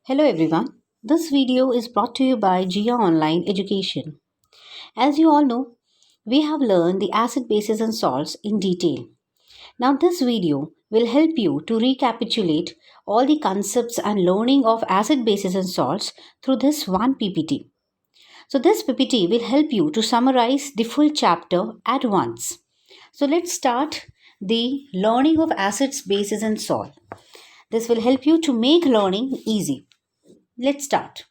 Hello everyone. This video is brought to you by Gia Online Education. As you all know, we have learned the acid bases and salts in detail. Now this video will help you to recapitulate all the concepts and learning of acid bases and salts through this one PPT. So this PPT will help you to summarize the full chapter at once. So let's start the learning of acids, bases and salt. This will help you to make learning easy. Let's start.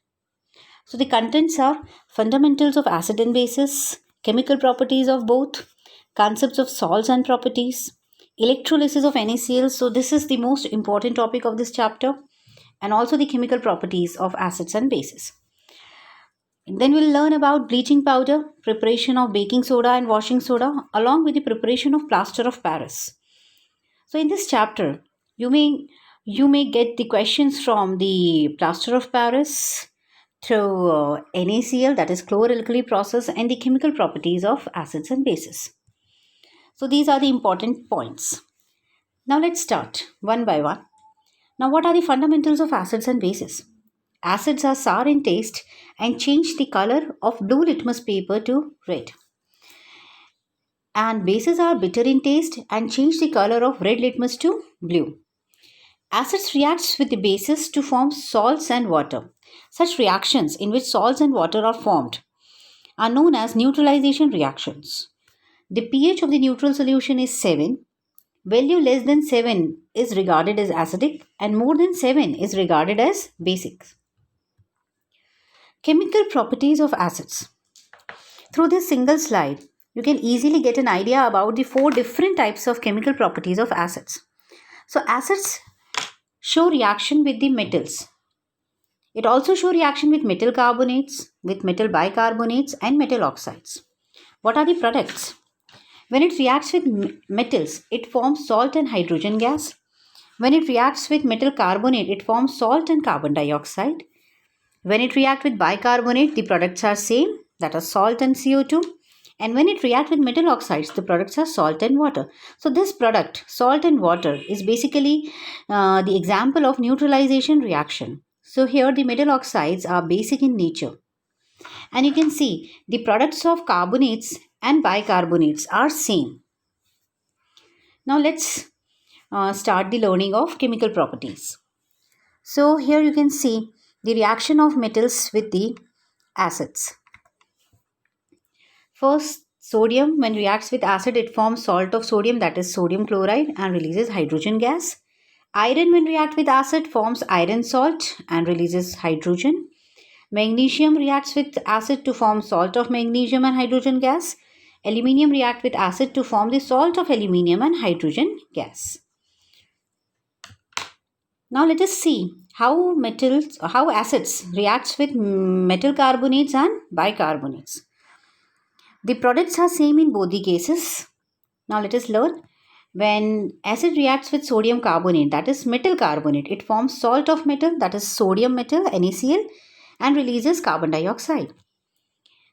So the contents are fundamentals of acid and bases, chemical properties of both, concepts of salts and properties, electrolysis of NaCl. So this is the most important topic of this chapter, and also the chemical properties of acids and bases. Then we'll learn about bleaching powder, preparation of baking soda and washing soda, along with the preparation of plaster of Paris. So in this chapter, you may get the questions from the plaster of Paris, through NaCl, that is chloralkali process, and the chemical properties of acids and bases. So these are the important points. Now let's start one by one. Now what are the fundamentals of acids and bases? Acids are sour in taste and change the color of blue litmus paper to red. And bases are bitter in taste and change the color of red litmus to blue. Acids react with the bases to form salts and water. Such reactions in which salts and water are formed are known as neutralization reactions. The pH of the neutral solution is 7. Value less than 7 is regarded as acidic and more than 7 is regarded as basic. Chemical properties of acids. Through this single slide, you can easily get an idea about the 4 different types of chemical properties of acids. So acids show reaction with the metals. It also shows reaction with metal carbonates, with metal bicarbonates and metal oxides. What are the products? When it reacts with metals, it forms salt and hydrogen gas. When it reacts with metal carbonate, it forms salt and carbon dioxide. When it reacts with bicarbonate, the products are same, that is salt and CO2. And when it reacts with metal oxides, the products are salt and water. So this product, salt and water, is basically the example of neutralization reaction. So here the metal oxides are basic in nature. And you can see the products of carbonates and bicarbonates are same. Now let's start the learning of chemical properties. So here you can see the reaction of metals with the acids. First, sodium, when reacts with acid, it forms salt of sodium, that is sodium chloride, and releases hydrogen gas. Iron, when reacts with acid, forms iron salt and releases hydrogen. Magnesium reacts with acid to form salt of magnesium and hydrogen gas. Aluminium reacts with acid to form the salt of aluminium and hydrogen gas. Now let us see how acids reacts with metal carbonates and bicarbonates. The products are same in both the cases. Now let us learn. When acid reacts with sodium carbonate, that is metal carbonate, it forms salt of metal, that is sodium metal, NaCl, and releases carbon dioxide.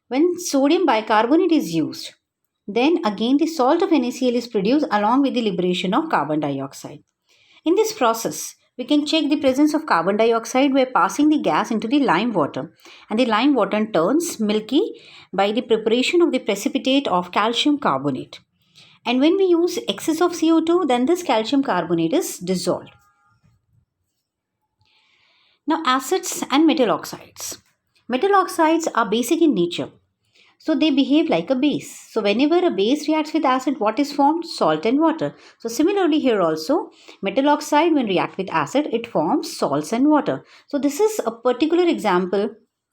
When sodium bicarbonate is used, then again the salt of NaCl is produced along with the liberation of carbon dioxide. In this process, we can check the presence of carbon dioxide by passing the gas into the lime water, and the lime water turns milky by the preparation of the precipitate of calcium carbonate. And when we use excess of CO2, then this calcium carbonate is dissolved. Now acids and metal oxides. Metal oxides are basic in nature. So they behave like a base. So whenever a base reacts with acid, what is formed? Salt and water. So similarly here also, metal oxide when react with acid, it forms salts and water. So this is a particular example.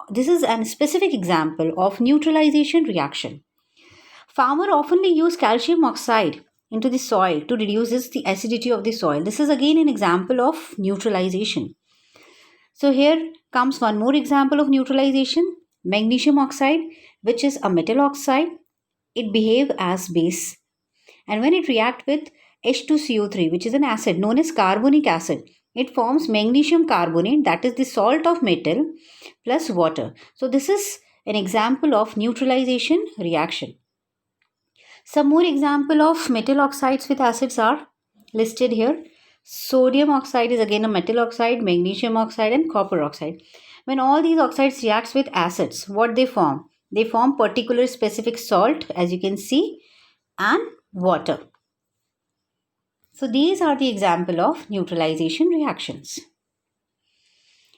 This is a specific example of neutralization reaction. Farmer oftenly use calcium oxide into the soil to reduce the acidity of the soil. This is again an example of neutralization. So here comes one more example of neutralization. Magnesium oxide, which is a metal oxide, it behaves as base. And when it reacts with H2CO3, which is an acid known as carbonic acid, it forms magnesium carbonate, that is the salt of metal plus water. So this is an example of neutralization reaction. Some more example of metal oxides with acids are listed here. Sodium oxide is again a metal oxide, magnesium oxide and copper oxide. When all these oxides reacts with acids, what they form? They form particular specific salt, as you can see, and water. So these are the example of neutralization reactions.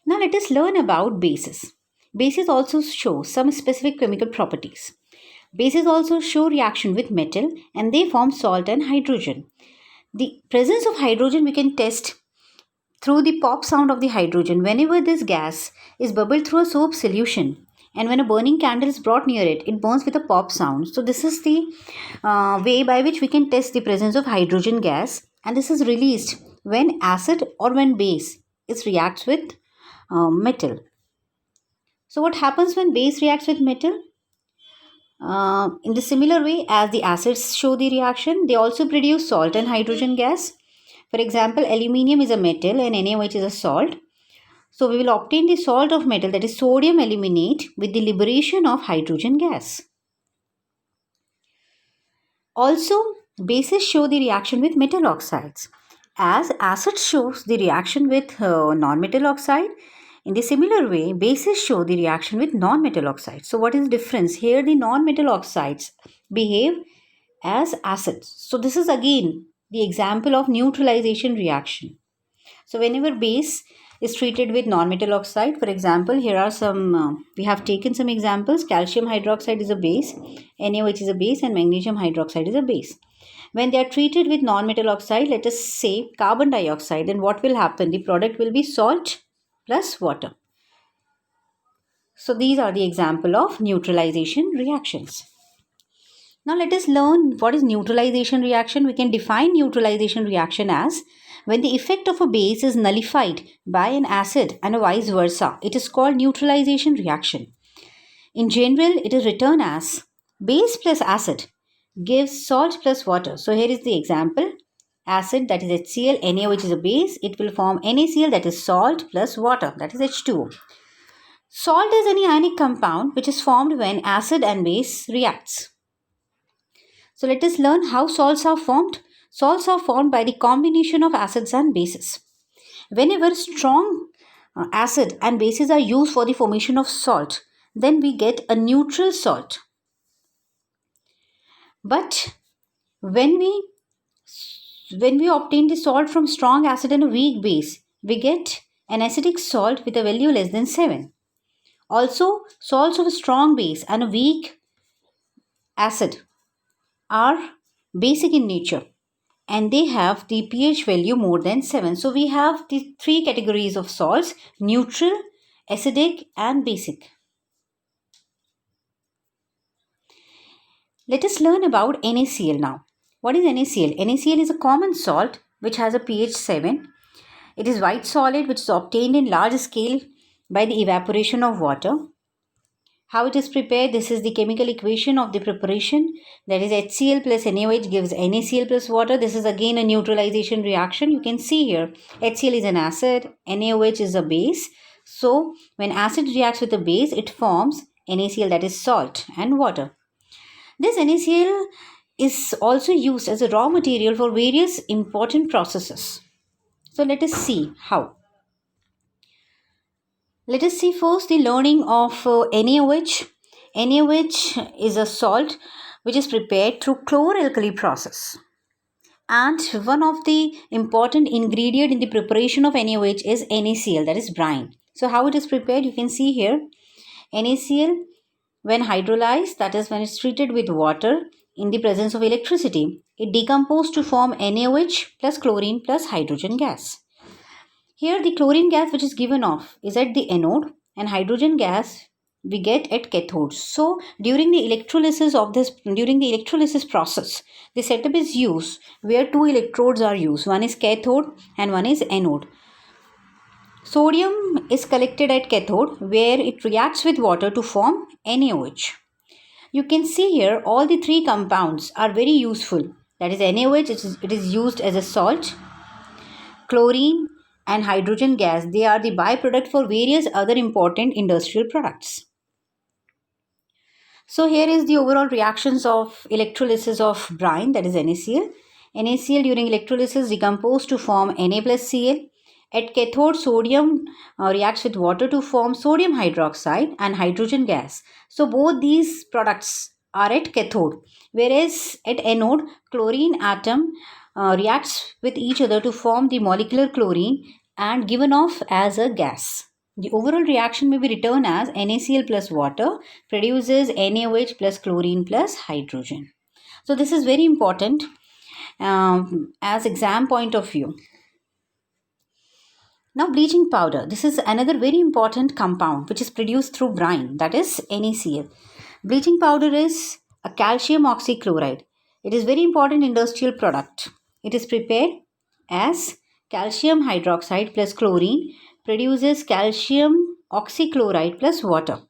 Now let us learn about bases. Bases also show some specific chemical properties. Bases also show reaction with metal and they form salt and hydrogen. The presence of hydrogen we can test through the pop sound of the hydrogen whenever this gas is bubbled through a soap solution, and when a burning candle is brought near it, it burns with a pop sound. So this is the way by which we can test the presence of hydrogen gas, and this is released when acid or when base is reacts with metal. So what happens when base reacts with metal? In the similar way as the acids show the reaction, they also produce salt and hydrogen gas. For example, aluminium is a metal and NaOH is a salt. So we will obtain the salt of metal, that is sodium aluminate, with the liberation of hydrogen gas. Also, bases show the reaction with metal oxides. As acid shows the reaction with non-metal oxide, in the similar way, bases show the reaction with non-metal oxides. So what is the difference? Here the non-metal oxides behave as acids. So this is again the example of neutralization reaction. So whenever base is treated with non-metal oxide, for example, here are some, we have taken some examples. Calcium hydroxide is a base, NaOH is a base and magnesium hydroxide is a base. When they are treated with non-metal oxide, let us say carbon dioxide, then what will happen? The product will be salt plus water. So these are the example of neutralization reactions. Now let us learn what is neutralization reaction. We can define neutralization reaction as when the effect of a base is nullified by an acid and vice versa. It is called neutralization reaction. In general, it is written as base plus acid gives salt plus water. So here is the example. Acid, that is HCl, Na, which is a base, it will form NaCl, that is salt plus water, that is H2O. Salt is any ionic compound which is formed when acid and base reacts. So let us learn how salts are formed. Salts are formed by the combination of acids and bases. Whenever strong acid and bases are used for the formation of salt, then we get a neutral salt. But when we obtain the salt from strong acid and a weak base, we get an acidic salt with a value less than 7. Also, salts of a strong base and a weak acid are basic in nature and they have the pH value more than 7. So we have the three categories of salts: neutral, acidic and basic. Let us learn about NaCl now. What is NaCl? NaCl is a common salt which has a pH 7. It is white solid which is obtained in large scale by the evaporation of water. How it is prepared? This is the chemical equation of the preparation. That is HCl plus NaOH gives NaCl plus water. This is again a neutralization reaction. You can see here HCl is an acid, NaOH is a base. So when acid reacts with a base, it forms NaCl, that is salt and water. This NaCl is also used as a raw material for various important processes. So let us see how. Let us see first the learning of NaOH. NaOH is a salt which is prepared through chloralkali process. And one of the important ingredient in the preparation of NaOH is NaCl, that is brine. So how it is prepared? You can see here. NaCl, when hydrolyzed, that is when it's treated with water in the presence of electricity, it decomposes to form NaOH plus chlorine plus hydrogen gas. Here the chlorine gas which is given off is at the anode and hydrogen gas we get at cathode. So during the electrolysis process, the setup is used where two electrodes are used. One is cathode and one is anode. Sodium is collected at cathode where it reacts with water to form NaOH. You can see here all the three compounds are very useful. That is NaOH, it is used as a salt, chlorine and hydrogen gas, they are the byproduct for various other important industrial products. So here is the overall reactions of electrolysis of brine, that is NaCl. NaCl during electrolysis decomposes to form Na plus Cl. At cathode, sodium reacts with water to form sodium hydroxide and hydrogen gas. So both these products are at cathode, whereas at anode, chlorine atom reacts with each other to form the molecular chlorine and given off as a gas. The overall reaction may be written as NaCl plus water produces NaOH plus chlorine plus hydrogen. So this is very important as exam point of view. Now bleaching powder. This is another very important compound which is produced through brine, that is NaCl. Bleaching powder is a calcium oxychloride. It is very important industrial product. It is prepared as calcium hydroxide plus chlorine produces calcium oxychloride plus water.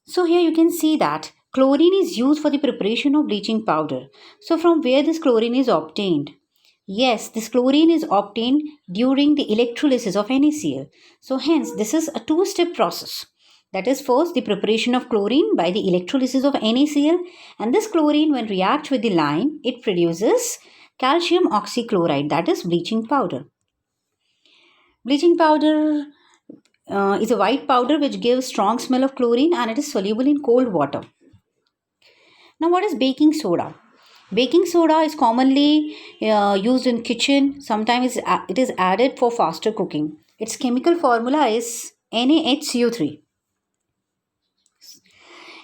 So here you can see that chlorine is used for the preparation of bleaching powder. So from where this chlorine is obtained? Yes, this chlorine is obtained during the electrolysis of NaCl. So hence this is a two-step process. That is first the preparation of chlorine by the electrolysis of NaCl, and this chlorine when reacts with the lime, it produces calcium oxychloride, that is bleaching powder. Bleaching powder is a white powder which gives strong smell of chlorine and it is soluble in cold water. Now what is baking soda? Baking soda is commonly used in kitchen. Sometimes it is added for faster cooking. Its chemical formula is NaHCO3.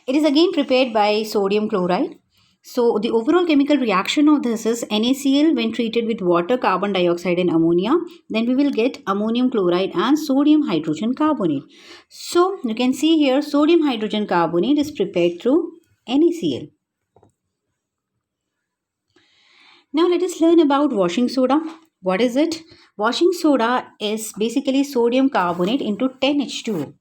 It is again prepared by sodium chloride. So the overall chemical reaction of this is NaCl when treated with water, carbon dioxide and ammonia. Then we will get ammonium chloride and sodium hydrogen carbonate. So you can see here sodium hydrogen carbonate is prepared through NaCl. Now let us learn about washing soda. What is it? Washing soda is basically sodium carbonate into 10H2O.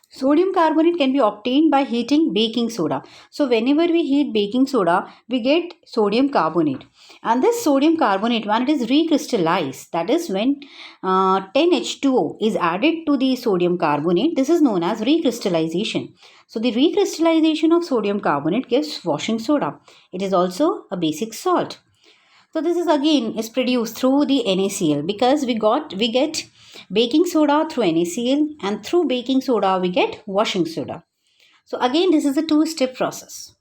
Sodium carbonate can be obtained by heating baking soda. So whenever we heat baking soda, we get sodium carbonate. And this sodium carbonate, when it is recrystallized, that is when 10H2O is added to the sodium carbonate, this is known as recrystallization. So the recrystallization of sodium carbonate gives washing soda. It is also a basic salt. So this is again is produced through the NaCl because we get baking soda through NaCl and through baking soda we get washing soda. So again this is a two-step process.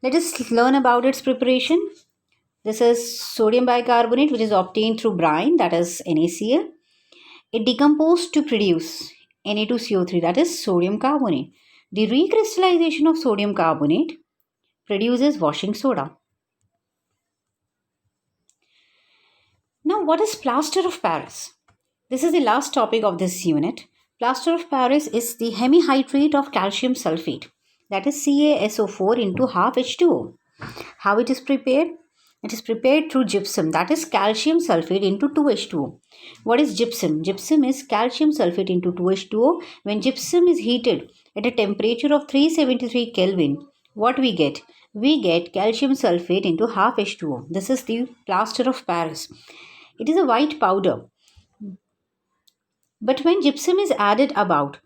Let us learn about its preparation. This is sodium bicarbonate which is obtained through brine, that is NaCl. It decomposes to produce Na2CO3, that is sodium carbonate. The recrystallization of sodium carbonate produces washing soda. Now, what is plaster of Paris? This is the last topic of this unit. Plaster of Paris is the hemihydrate of calcium sulfate, that is CaSO4 into half H2O. How it is prepared? It is prepared through gypsum, that is calcium sulfate into 2H2O. What is gypsum? Gypsum is calcium sulfate into 2H2O. When gypsum is heated at a temperature of 373 Kelvin, what we get? We get calcium sulfate into half H2O. This is the plaster of Paris. It is a white powder. But when gypsum is added above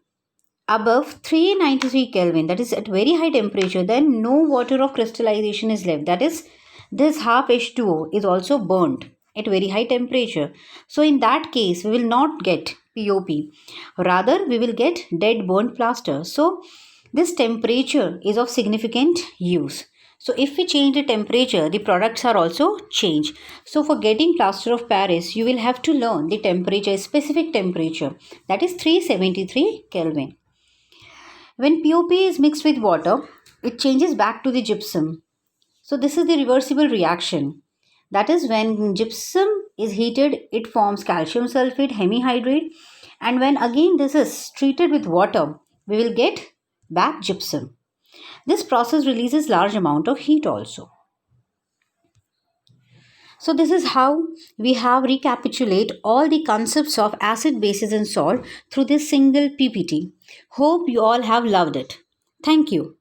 393 Kelvin, that is at very high temperature, then no water of crystallization is left. That is, this half H2O is also burnt at very high temperature. So in that case, we will not get POP. Rather, we will get dead burnt plaster. So this temperature is of significant use. So if we change the temperature, the products are also changed. So for getting plaster of Paris, you will have to learn the temperature, specific temperature, that is 373 Kelvin. When POP is mixed with water, it changes back to the gypsum. So this is the reversible reaction. That is when gypsum is heated, it forms calcium sulfate, hemihydrate. And when again this is treated with water, we will get back gypsum. This process releases large amount of heat also. So this is how we have recapitulate all the concepts of acid, bases and salt through this single PPT. Hope you all have loved it. Thank you.